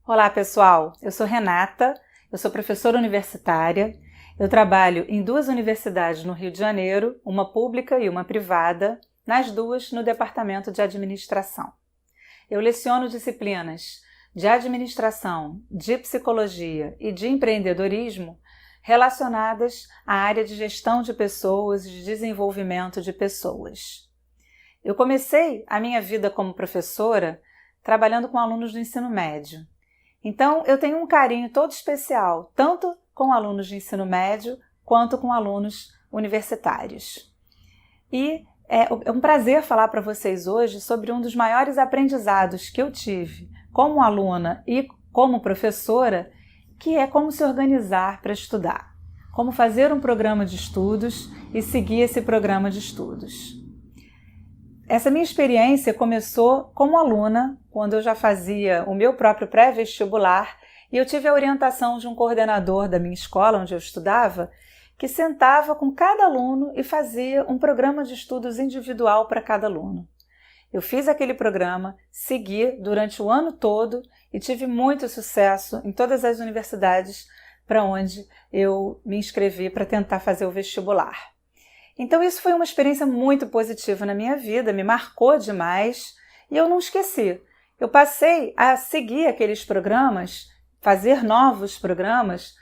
Olá pessoal, eu sou Renata, eu sou professora universitária, eu trabalho em duas universidades no Rio de Janeiro, uma pública e uma privada, nas duas no departamento de administração. Eu leciono disciplinas de administração, de psicologia e de empreendedorismo relacionadas à área de gestão de pessoas e de desenvolvimento de pessoas. Eu comecei a minha vida como professora trabalhando com alunos do ensino médio. Então, eu tenho um carinho todo especial, tanto com alunos de ensino médio, quanto com alunos universitários. E é um prazer falar para vocês hoje sobre um dos maiores aprendizados que eu tive como aluna e como professora, que é como se organizar para estudar, como fazer um programa de estudos e seguir esse programa de estudos. Essa minha experiência começou como aluna, quando eu já fazia o meu próprio pré-vestibular e eu tive a orientação de um coordenador da minha escola, onde eu estudava, que sentava com cada aluno e fazia um programa de estudos individual para cada aluno. Eu fiz aquele programa, segui durante o ano todo e tive muito sucesso em todas as universidades para onde eu me inscrevi para tentar fazer o vestibular. Então isso foi uma experiência muito positiva na minha vida, me marcou demais e eu não esqueci. Eu passei a seguir aqueles programas, fazer novos programas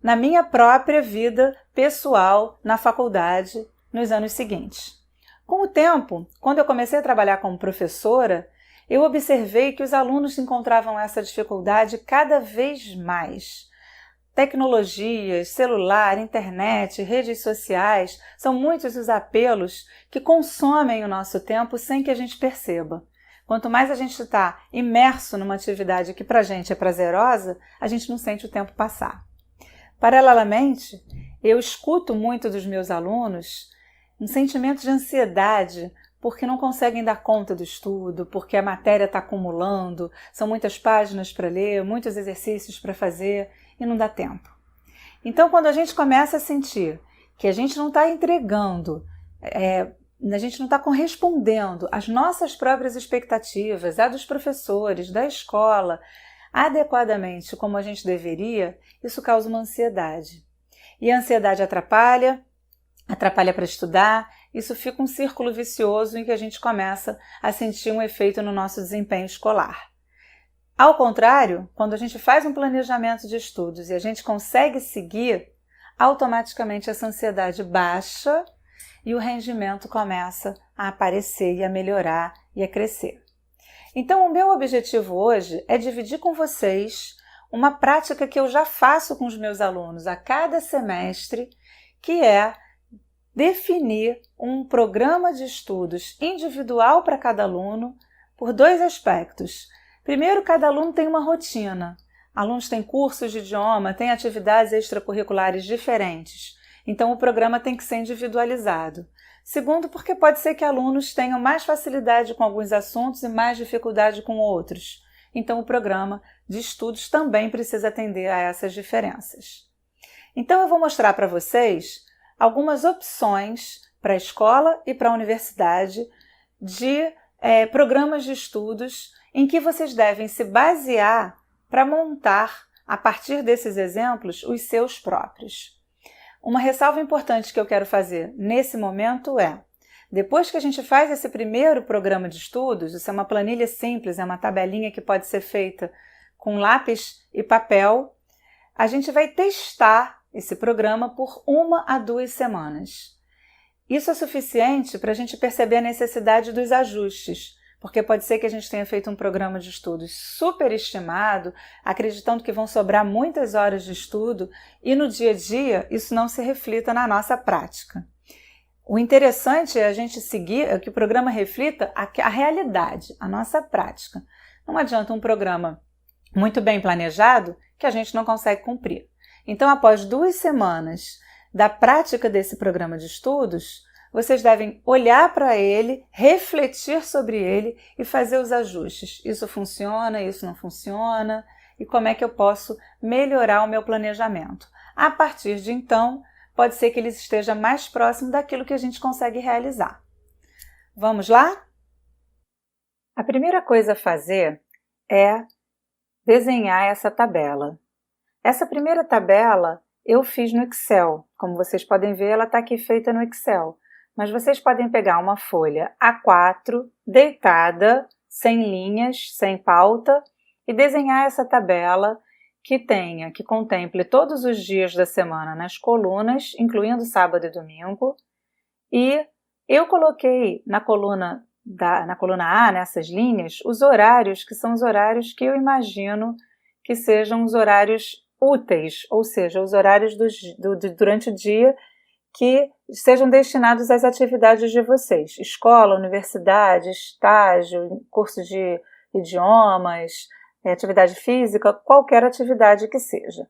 na minha própria vida pessoal na faculdade nos anos seguintes. Com o tempo, quando eu comecei a trabalhar como professora, eu observei que os alunos encontravam essa dificuldade cada vez mais. Tecnologias, celular, internet, redes sociais, são muitos os apelos que consomem o nosso tempo sem que a gente perceba. Quanto mais a gente está imerso numa atividade que para a gente é prazerosa, a gente não sente o tempo passar. Paralelamente, eu escuto muito dos meus alunos um sentimento de ansiedade porque não conseguem dar conta do estudo, porque a matéria está acumulando, são muitas páginas para ler, muitos exercícios para fazer e não dá tempo. Então, quando a gente começa a sentir que a gente não está entregando, a gente não está correspondendo às nossas próprias expectativas, a dos professores, da escola, adequadamente como a gente deveria, isso causa uma ansiedade. E a ansiedade atrapalha para estudar, isso fica um círculo vicioso em que a gente começa a sentir um efeito no nosso desempenho escolar. Ao contrário, quando a gente faz um planejamento de estudos e a gente consegue seguir, automaticamente essa ansiedade baixa e o rendimento começa a aparecer e a melhorar e a crescer. Então, o meu objetivo hoje é dividir com vocês uma prática que eu já faço com os meus alunos a cada semestre, que é definir um programa de estudos individual para cada aluno por dois aspectos. Primeiro, cada aluno tem uma rotina. Alunos têm cursos de idioma, têm atividades extracurriculares diferentes. Então, o programa tem que ser individualizado. Segundo, porque pode ser que alunos tenham mais facilidade com alguns assuntos e mais dificuldade com outros. Então, o programa de estudos também precisa atender a essas diferenças. Então, eu vou mostrar para vocês algumas opções para a escola e para a universidade de programas de estudos em que vocês devem se basear para montar, a partir desses exemplos, os seus próprios. Uma ressalva importante que eu quero fazer nesse momento é, depois que a gente faz esse primeiro programa de estudos, isso é uma planilha simples, é uma tabelinha que pode ser feita com lápis e papel, a gente vai testar esse programa por 1 a 2 semanas. Isso é suficiente para a gente perceber a necessidade dos ajustes, porque pode ser que a gente tenha feito um programa de estudos superestimado, acreditando que vão sobrar muitas horas de estudo e no dia a dia isso não se reflita na nossa prática. O interessante é a gente seguir, é que o programa reflita a realidade, a nossa prática. Não adianta um programa muito bem planejado que a gente não consegue cumprir. Então, após 2 semanas da prática desse programa de estudos, vocês devem olhar para ele, refletir sobre ele e fazer os ajustes. Isso funciona, isso não funciona, e como é que eu posso melhorar o meu planejamento. A partir de então, pode ser que ele esteja mais próximo daquilo que a gente consegue realizar. Vamos lá? A primeira coisa a fazer é desenhar essa tabela. Essa primeira tabela eu fiz no Excel. Como vocês podem ver, ela está aqui feita no Excel. Mas vocês podem pegar uma folha A4, deitada, sem linhas, sem pauta, e desenhar essa tabela que contemple todos os dias da semana nas colunas, incluindo sábado e domingo. E eu coloquei na coluna A, nessas linhas, os horários que são os horários que eu imagino que sejam os horários úteis, ou seja, os horários durante o dia que sejam destinados às atividades de vocês. Escola, universidade, estágio, curso de idiomas, atividade física, qualquer atividade que seja.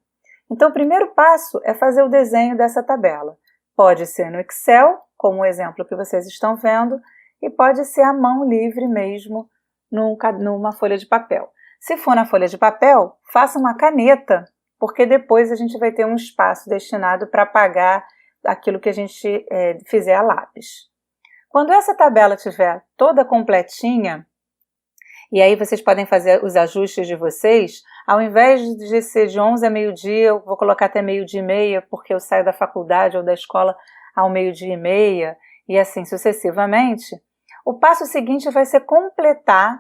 Então, o primeiro passo é fazer o desenho dessa tabela. Pode ser no Excel, como o exemplo que vocês estão vendo, e pode ser à mão livre mesmo, numa folha de papel. Se for na folha de papel, faça uma caneta, porque depois a gente vai ter um espaço destinado para apagar aquilo que a gente fizer a lápis. Quando essa tabela estiver toda completinha, e aí vocês podem fazer os ajustes de vocês, ao invés de ser de 11 a meio-dia, eu vou colocar até meio-dia e meia, porque eu saio da faculdade ou da escola ao meio-dia e meia, e assim sucessivamente. O passo seguinte vai ser completar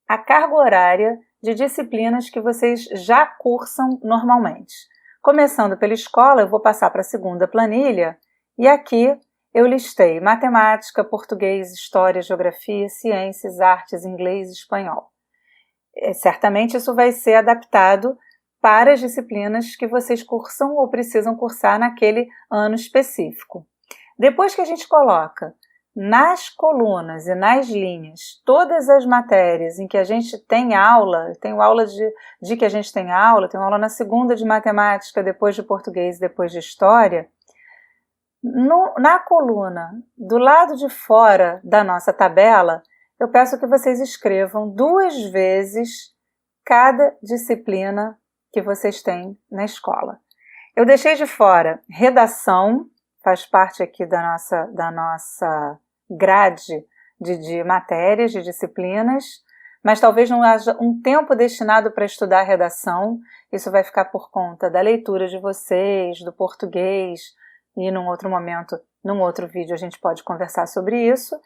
a carga horária de disciplinas que vocês já cursam normalmente. Começando pela escola, eu vou passar para a segunda planilha, e aqui eu listei matemática, português, história, geografia, ciências, artes, inglês e espanhol. Certamente isso vai ser adaptado para as disciplinas que vocês cursam ou precisam cursar naquele ano específico. Depois que a gente coloca nas colunas e nas linhas todas as matérias em que a gente tem aula, tenho aula de que a gente tem aula, tenho aula na segunda de matemática, depois de português, depois de história, na coluna do lado de fora da nossa tabela, eu peço que vocês escrevam 2 vezes cada disciplina que vocês têm na escola. Eu deixei de fora redação, faz parte aqui da nossa grade de matérias, de disciplinas, mas talvez não haja um tempo destinado para estudar redação. Isso vai ficar por conta da leitura de vocês, do português, e num outro momento, num outro vídeo, a gente pode conversar sobre isso.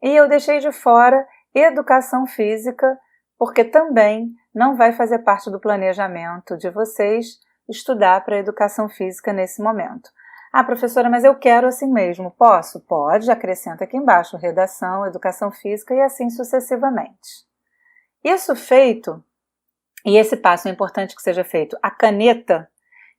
E eu deixei de fora educação física, porque também não vai fazer parte do planejamento de vocês estudar para educação física nesse momento. Ah, professora, mas eu quero assim mesmo. Posso? Pode, acrescenta aqui embaixo redação, educação física e assim sucessivamente. Isso feito, e esse passo é importante que seja feito a caneta,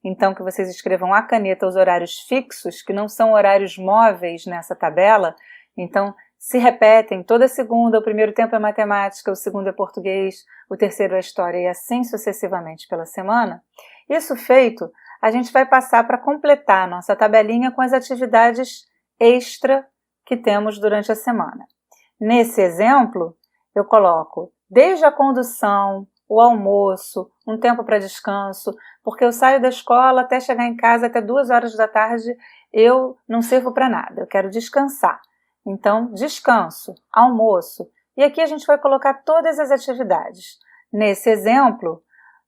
então que vocês escrevam a caneta os horários fixos, que não são horários móveis nessa tabela, então se repetem toda segunda, o primeiro tempo é matemática, o segundo é português, o terceiro é história e assim sucessivamente pela semana. Isso feito, a gente vai passar para completar a nossa tabelinha com as atividades extra que temos durante a semana. Nesse exemplo, eu coloco desde a condução, o almoço, um tempo para descanso, porque eu saio da escola até chegar em casa, até 2 horas da tarde, eu não sirvo para nada, eu quero descansar. Então, descanso, almoço, e aqui a gente vai colocar todas as atividades. Nesse exemplo,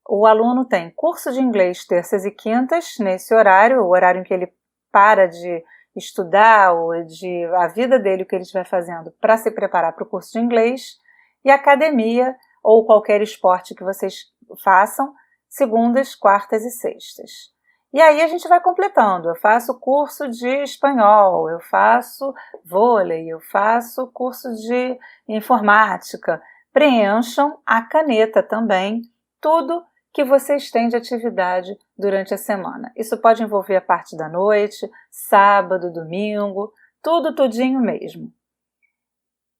o aluno tem curso de inglês terças e quintas, nesse horário, o horário em que ele para de estudar, ou a vida dele, o que ele estiver fazendo para se preparar para o curso de inglês, e academia, ou qualquer esporte que vocês façam, segundas, quartas e sextas. E aí a gente vai completando, eu faço curso de espanhol, eu faço vôlei, eu faço curso de informática. Preencham a caneta também, tudo que vocês têm de atividade durante a semana. Isso pode envolver a parte da noite, sábado, domingo, tudinho mesmo.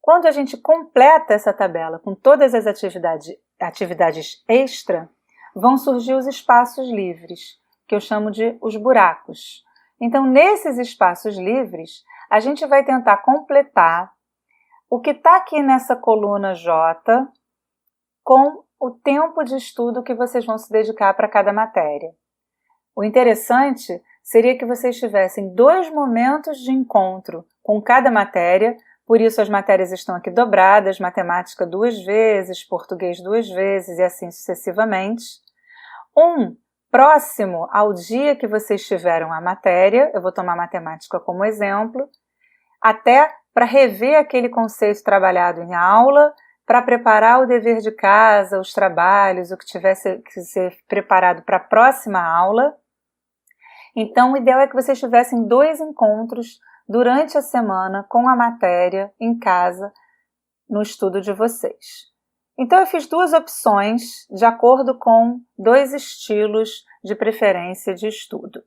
Quando a gente completa essa tabela com todas as atividades extra, vão surgir os espaços livres, que eu chamo de os buracos. Então, nesses espaços livres, a gente vai tentar completar o que está aqui nessa coluna J com o tempo de estudo que vocês vão se dedicar para cada matéria. O interessante seria que vocês tivessem 2 momentos de encontro com cada matéria, Por isso as matérias estão aqui dobradas, matemática 2 vezes, português 2 vezes e assim sucessivamente. Próximo ao dia que vocês tiveram a matéria, eu vou tomar matemática como exemplo, até para rever aquele conceito trabalhado em aula, para preparar o dever de casa, os trabalhos, o que tivesse que ser preparado para a próxima aula. Então, o ideal é que vocês tivessem 2 encontros durante a semana com a matéria em casa, no estudo de vocês. Então, eu fiz 2 opções de acordo com 2 estilos de preferência de estudo.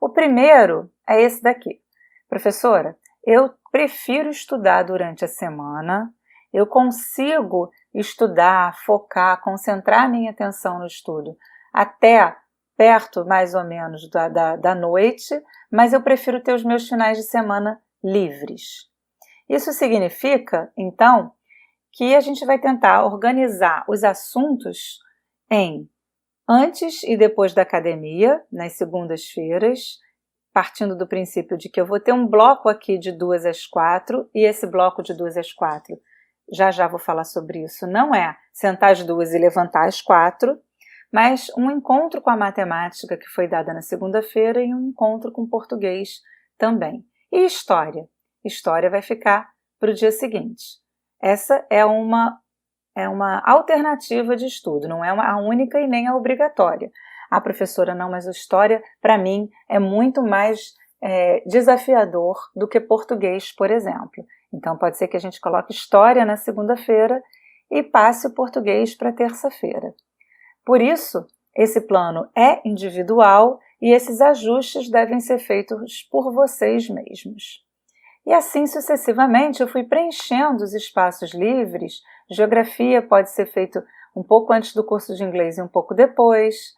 O primeiro é esse daqui. Professora, eu prefiro estudar durante a semana, eu consigo estudar, focar, concentrar minha atenção no estudo até perto, mais ou menos, da noite, mas eu prefiro ter os meus finais de semana livres. Isso significa, então, que a gente vai tentar organizar os assuntos em antes e depois da academia, nas segundas-feiras, partindo do princípio de que eu vou ter um bloco aqui de 2 às 4, e esse bloco de 2 às 4, já vou falar sobre isso, não é sentar às 2 e levantar às 4, mas um encontro com a matemática que foi dada na segunda-feira e um encontro com português também. E história? História vai ficar para o dia seguinte. Essa é uma alternativa de estudo, não é a única e nem a obrigatória. A professora, não, mas a história, para mim, é muito mais desafiador do que português, por exemplo. Então, pode ser que a gente coloque história na segunda-feira e passe o português para terça-feira. Por isso, esse plano é individual e esses ajustes devem ser feitos por vocês mesmos. E assim sucessivamente eu fui preenchendo os espaços livres. Geografia pode ser feito um pouco antes do curso de inglês e um pouco depois.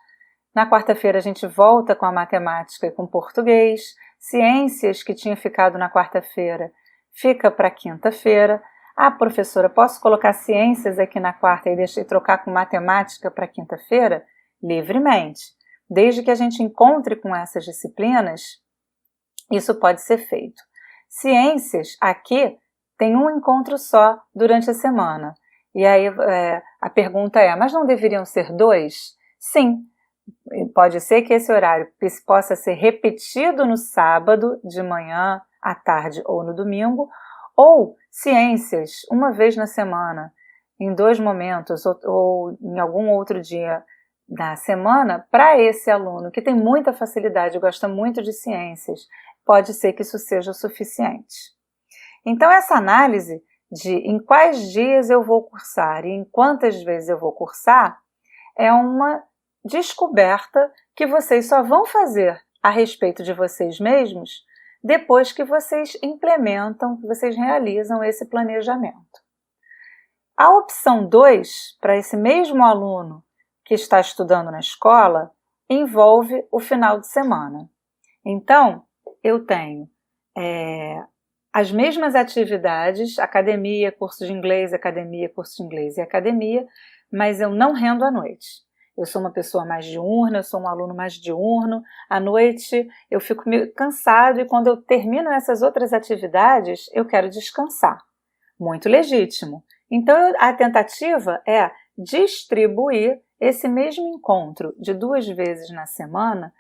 Na quarta-feira a gente volta com a matemática e com português. Ciências, que tinha ficado na quarta-feira, fica para quinta-feira. Ah, professora, posso colocar ciências aqui na quarta e trocar com matemática para quinta-feira? Livremente. Desde que a gente encontre com essas disciplinas, isso pode ser feito. Ciências, aqui, tem um encontro só durante a semana. E aí a pergunta é, mas não deveriam ser 2? Sim, pode ser que esse horário possa ser repetido no sábado, de manhã, à tarde ou no domingo, ou ciências, uma vez na semana, em 2 momentos ou em algum outro dia da semana, para esse aluno que tem muita facilidade, gosta muito de ciências, pode ser que isso seja o suficiente. Então, essa análise de em quais dias eu vou cursar e em quantas vezes eu vou cursar é uma descoberta que vocês só vão fazer a respeito de vocês mesmos depois que vocês implementam, que vocês realizam esse planejamento. A opção 2, para esse mesmo aluno que está estudando na escola, envolve o final de semana. Então, eu tenho as mesmas atividades, academia, curso de inglês, academia, curso de inglês e academia, mas eu não rendo à noite. Eu sou uma pessoa mais diurna, eu sou um aluno mais diurno. À noite eu fico meio cansado e quando eu termino essas outras atividades, eu quero descansar. Muito legítimo. Então, a tentativa é distribuir esse mesmo encontro de 2 vezes na semana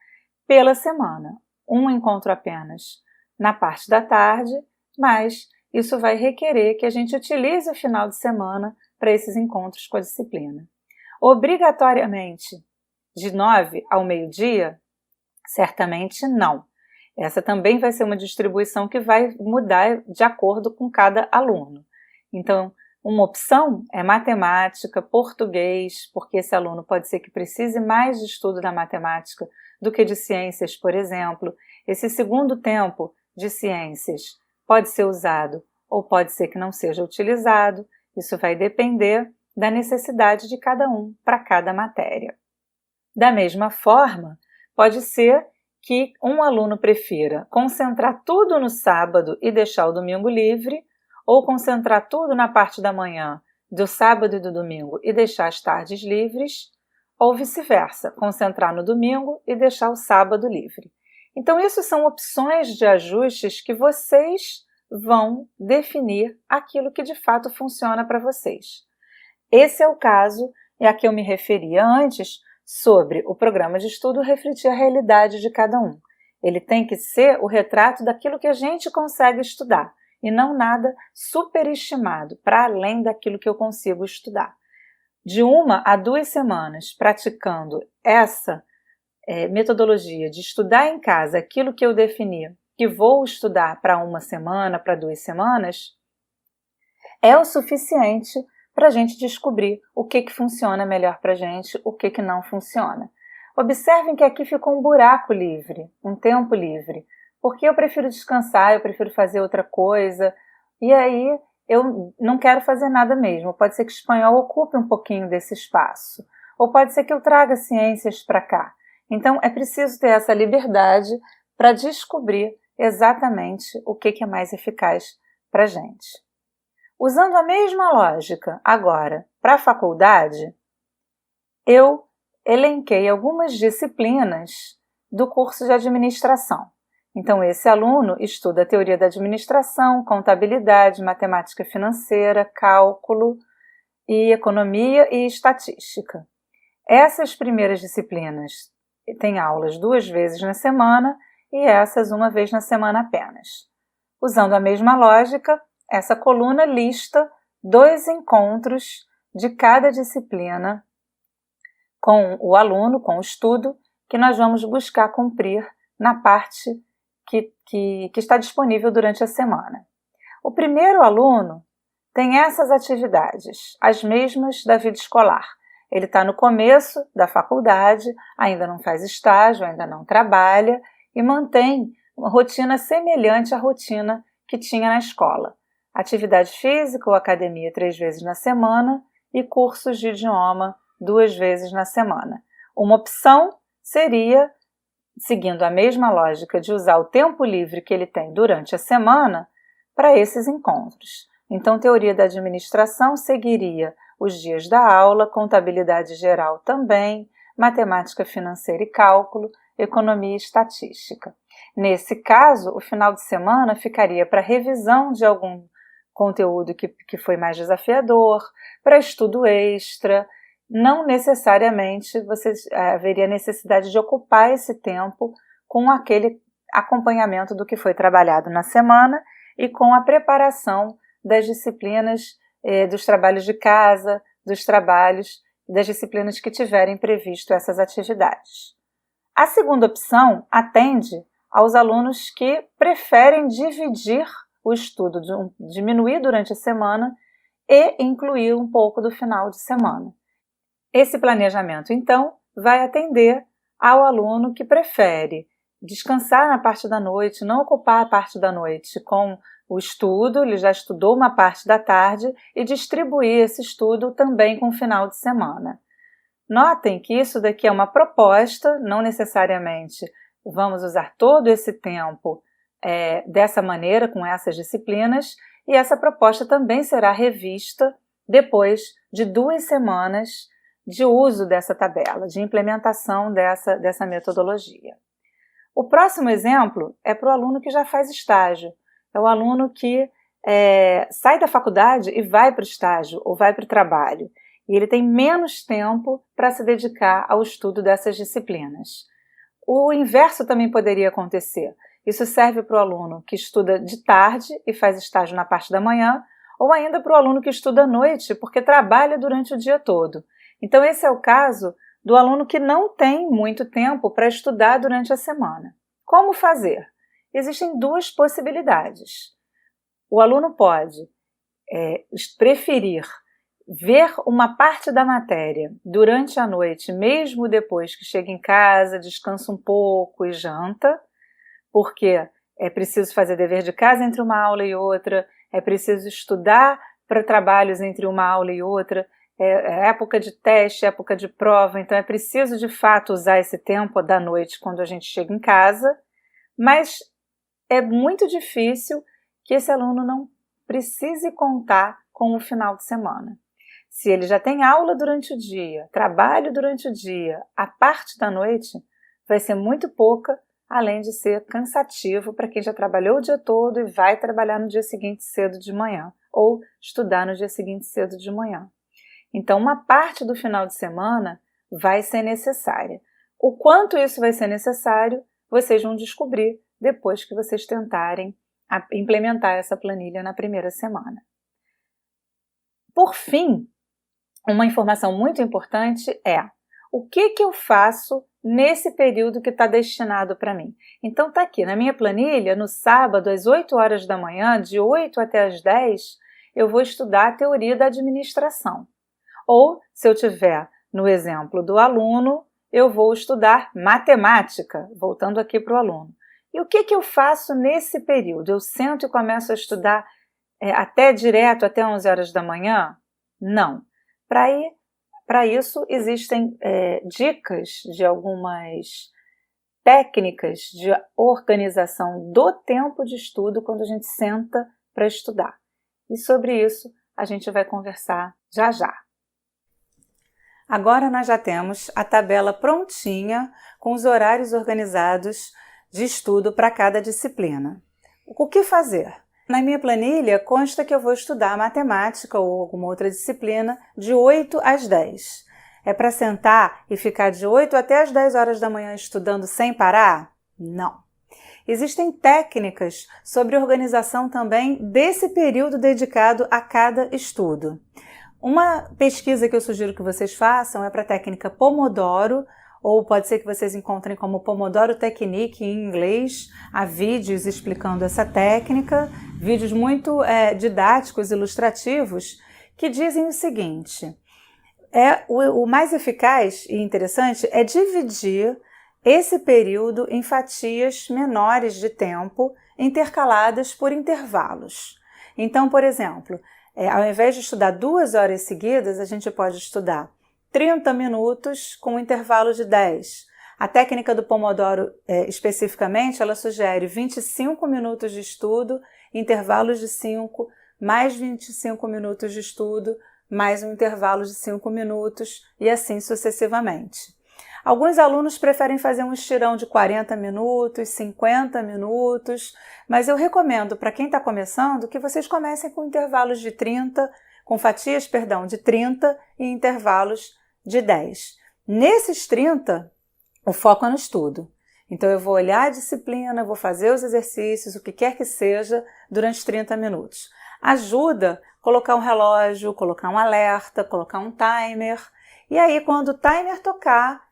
pela semana. Um encontro apenas na parte da tarde, mas isso vai requerer que a gente utilize o final de semana para esses encontros com a disciplina. Obrigatoriamente, de 9 ao meio-dia? Certamente não. Essa também vai ser uma distribuição que vai mudar de acordo com cada aluno. Então, uma opção é matemática, português, porque esse aluno pode ser que precise mais de estudo da matemática do que de ciências, por exemplo. Esse segundo tempo de ciências pode ser usado ou pode ser que não seja utilizado. Isso vai depender da necessidade de cada um para cada matéria. Da mesma forma, pode ser que um aluno prefira concentrar tudo no sábado e deixar o domingo livre, ou concentrar tudo na parte da manhã do sábado e do domingo e deixar as tardes livres, ou vice-versa, concentrar no domingo e deixar o sábado livre. Então, isso são opções de ajustes que vocês vão definir aquilo que de fato funciona para vocês. Esse é o caso a que eu me referia antes sobre o programa de estudo refletir a realidade de cada um. Ele tem que ser o retrato daquilo que a gente consegue estudar e não nada superestimado, para além daquilo que eu consigo estudar. De 1 a 2 semanas praticando essa metodologia de estudar em casa aquilo que eu defini que vou estudar para 1 semana, para 2 semanas, é o suficiente para a gente descobrir o que funciona melhor para a gente, o que não funciona. Observem que aqui ficou um buraco livre, um tempo livre, porque eu prefiro descansar, eu prefiro fazer outra coisa, e aí eu não quero fazer nada mesmo. Pode ser que o espanhol ocupe um pouquinho desse espaço, ou pode ser que eu traga ciências para cá. Então é preciso ter essa liberdade para descobrir exatamente o que é mais eficaz para a gente. Usando a mesma lógica agora para a faculdade, eu elenquei algumas disciplinas do curso de administração. Então, esse aluno estuda a teoria da administração, contabilidade, matemática financeira, cálculo e economia e estatística. Essas primeiras disciplinas têm aulas 2 vezes na semana e essas 1 vez na semana apenas. Usando a mesma lógica, essa coluna lista 2 encontros de cada disciplina com o aluno, com o estudo, que nós vamos buscar cumprir na parte que está disponível durante a semana. O primeiro aluno tem essas atividades, as mesmas da vida escolar. Ele está no começo da faculdade, ainda não faz estágio, ainda não trabalha e mantém uma rotina semelhante à rotina que tinha na escola. Atividade física ou academia 3 vezes na semana e cursos de idioma 2 vezes na semana. Uma opção seria, seguindo a mesma lógica de usar o tempo livre que ele tem durante a semana para esses encontros. Então, teoria da administração seguiria os dias da aula, contabilidade geral também, matemática financeira e cálculo, economia e estatística. Nesse caso, o final de semana ficaria para revisão de algum conteúdo que foi mais desafiador, para estudo extra. Não necessariamente você haveria necessidade de ocupar esse tempo com aquele acompanhamento do que foi trabalhado na semana e com a preparação das disciplinas, dos trabalhos de casa, dos trabalhos, das disciplinas que tiverem previsto essas atividades. A segunda opção atende aos alunos que preferem dividir o estudo, diminuir durante a semana e incluir um pouco do final de semana. Esse planejamento, então, vai atender ao aluno que prefere descansar na parte da noite, não ocupar a parte da noite com o estudo, ele já estudou uma parte da tarde, e distribuir esse estudo também com o final de semana. Notem que isso daqui é uma proposta, não necessariamente vamos usar todo esse tempo dessa maneira, com essas disciplinas, e essa proposta também será revista depois de 2 semanas de uso dessa tabela, de implementação dessa metodologia. O próximo exemplo é para o aluno que já faz estágio. É o aluno que sai da faculdade e vai para o estágio ou vai para o trabalho. E ele tem menos tempo para se dedicar ao estudo dessas disciplinas. O inverso também poderia acontecer. Isso serve para o aluno que estuda de tarde e faz estágio na parte da manhã, ou ainda para o aluno que estuda à noite porque trabalha durante o dia todo. Então esse é o caso do aluno que não tem muito tempo para estudar durante a semana. Como fazer? Existem 2 possibilidades. O aluno pode preferir ver uma parte da matéria durante a noite, mesmo depois que chega em casa, descansa um pouco e janta, porque é preciso fazer dever de casa entre uma aula e outra, é preciso estudar para trabalhos entre uma aula e outra, é época de teste, época de prova, então é preciso de fato usar esse tempo da noite quando a gente chega em casa, mas é muito difícil que esse aluno não precise contar com o final de semana. Se ele já tem aula durante o dia, trabalho durante o dia, a parte da noite vai ser muito pouca além de ser cansativo para quem já trabalhou o dia todo e vai trabalhar no dia seguinte cedo de manhã, ou estudar no dia seguinte cedo de manhã. Então, uma parte do final de semana vai ser necessária. O quanto isso vai ser necessário, vocês vão descobrir depois que vocês tentarem implementar essa planilha na primeira semana. Por fim, uma informação muito importante é o que eu faço nesse período que está destinado para mim. Então está aqui na minha planilha, no sábado às 8 horas da manhã, de 8 até às 10, eu vou estudar a teoria da administração. Ou, se eu tiver no exemplo do aluno, eu vou estudar matemática, voltando aqui para o aluno. E o que eu faço nesse período? Eu sento e começo a estudar direto até 11 horas da manhã? Não. Para isso, existem dicas de algumas técnicas de organização do tempo de estudo quando a gente senta para estudar. E sobre isso a gente vai conversar já já. Agora nós já temos a tabela prontinha com os horários organizados de estudo para cada disciplina. O que fazer? Na minha planilha consta que eu vou estudar matemática ou alguma outra disciplina de 8 às 10. É para sentar e ficar de 8 até as 10 horas da manhã estudando sem parar? Não. Existem técnicas sobre organização também desse período dedicado a cada estudo. Uma pesquisa que eu sugiro que vocês façam é para a técnica Pomodoro, ou pode ser que vocês encontrem como Pomodoro Technique em inglês. Há vídeos explicando essa técnica, vídeos muito didáticos, ilustrativos, que dizem o seguinte: o mais eficaz e interessante é dividir esse período em fatias menores de tempo, intercaladas por intervalos. Então, por exemplo, ao invés de estudar 2 horas seguidas, a gente pode estudar 30 minutos com intervalo de 10. A técnica do Pomodoro, especificamente, ela sugere 25 minutos de estudo, intervalos de 5, mais 25 minutos de estudo, mais um intervalo de 5 minutos e assim sucessivamente. Alguns alunos preferem fazer um estirão de 40 minutos, 50 minutos, mas eu recomendo para quem está começando que vocês comecem com intervalos de 30, com fatias, de 30 e intervalos de 10. Nesses 30, o foco é no estudo. Então eu vou olhar a disciplina, vou fazer os exercícios, o que quer que seja, durante 30 minutos. Ajuda colocar um relógio, colocar um alerta, colocar um timer. E aí, quando o timer tocar,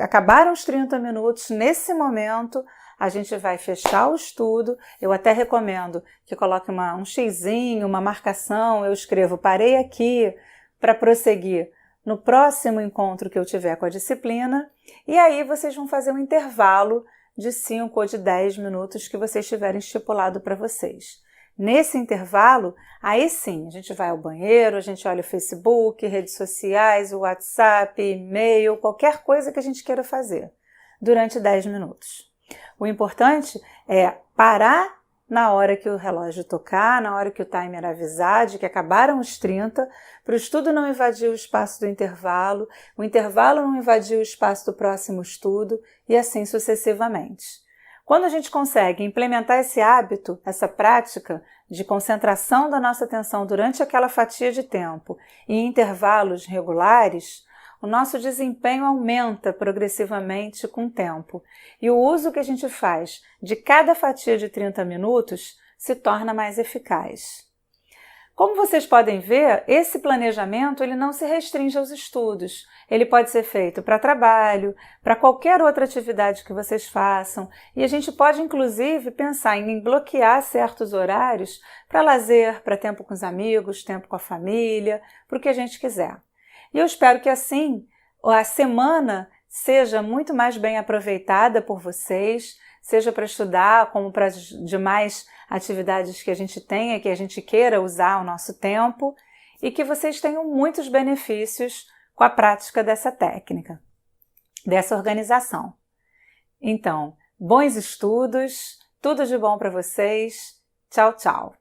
acabaram os 30 minutos, nesse momento, a gente vai fechar o estudo. Eu até recomendo que coloque um xizinho, uma marcação. Eu escrevo, parei aqui para prosseguir no próximo encontro que eu tiver com a disciplina. E aí vocês vão fazer um intervalo de 5 ou de 10 minutos que vocês tiverem estipulado para vocês. Nesse intervalo, aí sim, a gente vai ao banheiro, a gente olha o Facebook, redes sociais, o WhatsApp, e-mail, qualquer coisa que a gente queira fazer durante 10 minutos. O importante é parar na hora que o relógio tocar, na hora que o timer avisar de que acabaram os 30, para o estudo não invadir o espaço do intervalo, o intervalo não invadir o espaço do próximo estudo e assim sucessivamente. Quando a gente consegue implementar esse hábito, essa prática de concentração da nossa atenção durante aquela fatia de tempo e em intervalos regulares, o nosso desempenho aumenta progressivamente com o tempo e o uso que a gente faz de cada fatia de 30 minutos se torna mais eficaz. Como vocês podem ver, esse planejamento ele não se restringe aos estudos. Ele pode ser feito para trabalho, para qualquer outra atividade que vocês façam. E a gente pode, inclusive, pensar em bloquear certos horários para lazer, para tempo com os amigos, tempo com a família, para o que a gente quiser. E eu espero que assim a semana seja muito mais bem aproveitada por vocês, seja para estudar, como para as demais atividades que a gente tenha, que a gente queira usar o nosso tempo, e que vocês tenham muitos benefícios com a prática dessa técnica, dessa organização. Então, bons estudos, tudo de bom para vocês. Tchau, tchau!